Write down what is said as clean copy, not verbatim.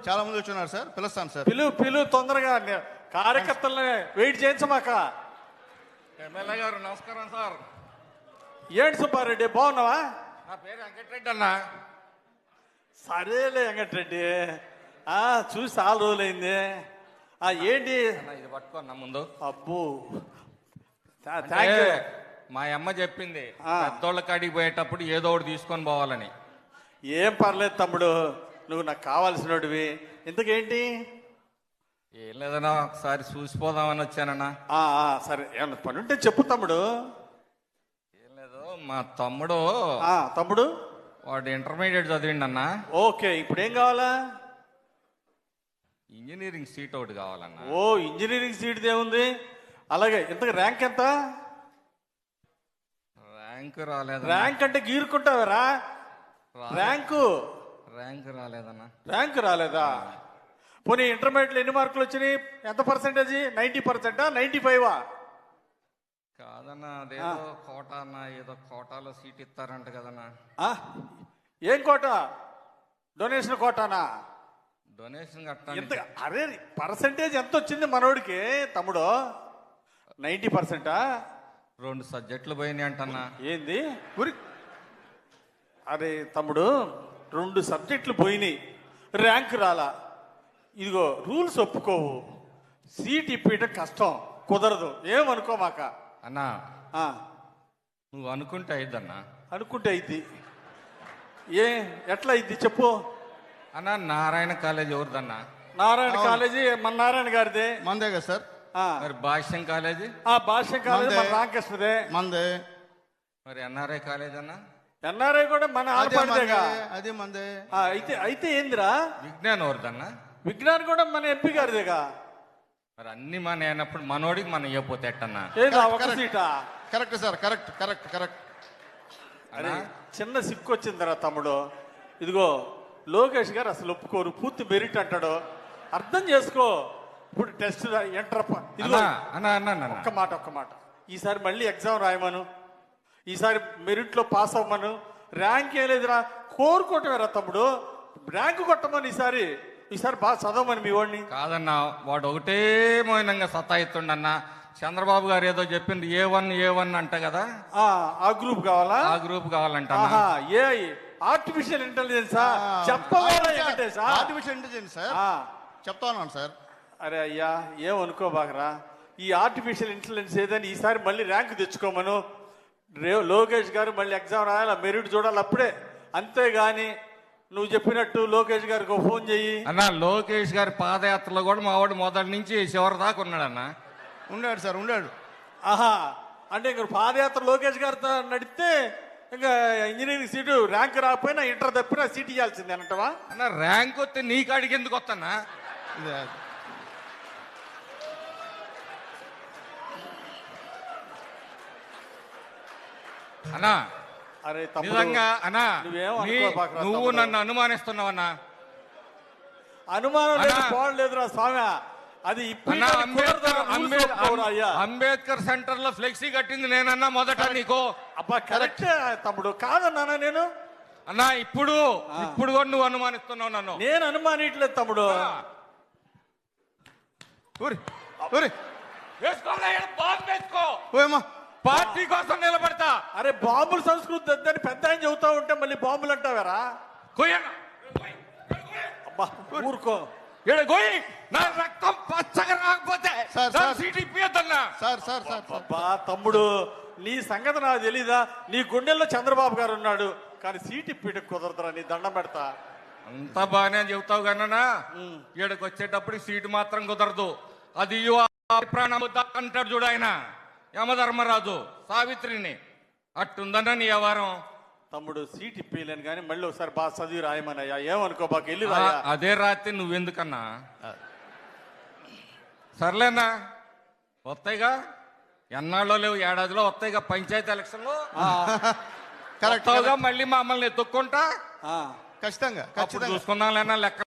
చాలా మంది వచ్చున్నారు సార్, పిలుస్తాను సార్. పిలు తొందరగా కార్యకర్తలని వెయిట్ చేయించమాక. ఎమ్మెల్యే గారు నమస్కారం సార్. ఏంటి సుబ్బారెడ్డి బాగున్నావా? నా పేరు వెంకటరెడ్డి అన్న. సరేలే వెంకటరెడ్డి, చూసి చాలా రోజులైంది. ఏంటి ఇది పట్టుకోన్నా ముందు. అబ్బో థ్యాంక్ యూ. మా అమ్మ చెప్పింది పెద్దోళ్ళ కాడికి పోయేటప్పుడు ఏదో ఒకటి తీసుకొని పోవాలని. ఏం పర్లేదు తమ్ముడు, నువ్వు నాకు కావాల్సినవి. ఇంతకేంటి? ఏం లేదన్నా, ఒకసారి చూసిపోదామని వచ్చానన్నా. సరే, ఏమన్నా పని ఉంటే చెప్పు తమ్ముడు. ఏం లేదు, మా తమ్ముడు తమ్ముడు వాడు ఇంటర్మీడియట్ చదివిండి అన్న. ఓకే, ఇప్పుడు ఏం కావాలా? ఇంజనీరింగ్ సీట్ ఒకటి కావాలన్నా. ఓ, ఇంజనీరింగ్ సీట్ ఏముంది? అలాగే, ఇంతకు ర్యాంక్ ఎంత? ర్యాంక్ రాలేదు. ర్యాంక్ అంటే గీరుకుంటావరా? ర్యాంకు రాలేదన్నా. ర్యాంక్ రాలేదా? పోనీ ఇంటర్మీడియట్లో ఎన్ని మార్కులు వచ్చినాయి? ఎంత పర్సెంటేజ్? 90%, 95? కాదన్నా, అదేదో కోటా అన్న, ఏదో కోటాలో సీట్ ఇస్తారంట కదన్నా. ఏం కోట? డొనేషన్ కోటానా? డొనేషన్ కట్టాలి. ఎంత? అరే, పర్సెంటేజ్ ఎంత వచ్చింది మనోడికి తమ్ముడు? 90%? 2 సబ్జెక్టులు పోయినాయి అంటన్నా. ఏంది? అరే తమ్ముడు, 2 సబ్జెక్టులు పోయినాయి, ర్యాంక్ రాలా. ఇదిగో రూల్స్ ఒప్పుకోవు, సీట్ ఇప్పించడం కష్టం, కుదరదు. ఏమనుకోమాక అన్నా. నువ్వు అనుకుంటే అయిద్దన్నా. అనుకుంటే అయింది. ఎట్లా అయింది చెప్పు అన్నా. నారాయణ కాలేజ్ ఎవరిదన్నా? నారాయణ కాలేజీ మన నారాయణ గారిదే. మందే కదా సార్. మరి భాష్యం కాలేజీ? భాష్యం కాలేజీ మన రామకృష్ణదే. మందే. మరి ఎన్ఆర్ఐ కాలేజ్ అన్నా? ఎన్ఆర్ఐ కూడా మన ఆడపడిదేగా. అదే మందే. అయితే ఏందిరా? విజ్ఞాన్ ఎవరిదన్నా? విజ్ఞాన్ కూడా మన ఎంపీ గారిదేగా. మరి అన్ని మన అయినప్పుడు మనోడికి మనం ఇవ్వపోతే ఎట్టన్నా? ఒక సీటా? Correct sir, correct correct correct. అరే, చిన్న సిక్కు వచ్చిందిరా తమ్ముడు. ఇదిగో లోకేష్ గారు అసలు ఒప్పుకోరు, పూర్తి మెరిట్ అంటాడు. అర్థం చేసుకో. ఇప్పుడు టెస్ట్ ఎంటర్. ఒక్క మాట, ఈసారి మళ్ళీ ఎగ్జామ్ రాయమను, ఈసారి మెరిట్లో పాస్ అవ్వమను. ర్యాంక్ ఏం లేదురా, కోరుకోవటమేరా తమ్ముడు. ర్యాంకు కొట్టమని ఈసారి బాగా చదవమని మీ వాడిని. కాదన్నా, వాడు ఒకటే మౌనంగా సతాయిస్తుండన్నా. చంద్రబాబు గారు ఏదో చెప్పింది A1 అంట కదా. ఆ గ్రూప్ కావాలా? ఆ గ్రూప్ కావాలంట. ఆర్టిఫిషియల్ ఇంటెలిజెన్సా? చెప్పవాలి. ఆర్టిఫిషియల్ ఇంటెలిజెన్స్ సార్, చెప్తా ఉన్నాను సార్. అరే అయ్యా, ఏమనుకోబాకరా. ఈ ఆర్టిఫిషియల్ ఇంటెలిజెన్స్ ఏదని ఈసారి మళ్ళీ ర్యాంక్ తెచ్చుకోమను. లోకేష్ గారు మళ్ళీ ఎగ్జామ్ రాయాలి, మెరిట్ చూడాలి అప్పుడే. అంతేగాని నువ్వు చెప్పినట్టు లోకేష్ గారికి ఫోన్ చెయ్యి అన్న. లోకేష్ గారి పాదయాత్రలో కూడా మా వాడు మొదటి నుంచి చివరి దాకా ఉన్నాడన్న. ఉన్నాడు సార్, ఉన్నాడు. అంటే ఇంక పాదయాత్ర లోకేష్ గారితో నడిస్తే ఇంకా ఇంజనీరింగ్ సీటు ర్యాంక్ రాకపోయినా ఇంటర్ తప్పినా సీట్ ఇవ్వాల్సిందే అంటవా? అన్న, ర్యాంక్ వస్తే నీ కాడికి ఎందుకు వస్తానా? అన్నా, అరే నిజంగా అన్నా, నువ్వు నన్ను అనుమానిస్తున్నావన్నా. అనుమానం లేదురా స్వామి. అది అంబేద్కర్ సెంటర్ లో ఫ్లెక్సీ కట్టింది నేనన్నా మొదట నీకు. అబ్బా కరెక్ట్ తమ్ముడు, కాదన్నా నేను. అన్నా, ఇప్పుడు కూడా నువ్వు అనుమానిస్తున్నావు నన్ను. నేను అనుమానిట్లేదు తమ్ముడు. పార్టీ కోసం నిలబడతా. అరే, బాంబుల సంస్కృతి వద్దని పెద్ద ఆయన చెబుతా ఉంటే మళ్ళీ బాంబులు అంటావారా? ఊరుకో. నా రక్తం పచ్చగా రాకపోతే సీట్ ఇప్పియద్దన్నా. తమ్ముడు, నీ సంగతి నాకు తెలీదా? నీ గుండెల్లో చంద్రబాబు గారు ఉన్నాడు, కానీ సీట్ ఇప్పిట కుదరదురా. నీ దండం పెడతా. అంతా బాగానే చెబుతావు కన్నా, ఈడకి వచ్చేటప్పుడు సీటు మాత్రం కుదరదు. అది ప్రాణం అంటాడు చూడు ఆయన, యమధర్మరాజు సావిత్రిని. అట్టుందన్నా నీ వ్యవహారం. తమ్ముడు, సీట్ ఇప్పలేను కానీ మళ్ళీ ఒకసారి బాగా చదివి రాయమనయ్యా. ఏమనుకో బాగా వెళ్ళి అదే రాత్రి నువ్వెందుకన్నా? సర్లేనా, వస్తాయిగా. ఎన్నాళ్ళో లేవు, ఏడాదిలో వస్తాయిగా పంచాయతీ ఎలక్షన్లో. కరెక్ట్గా మళ్ళీ మమ్మల్ని ఎత్తుక్కుంటా. ఖచ్చితంగా చూసుకుందాం లేనా లెక్క.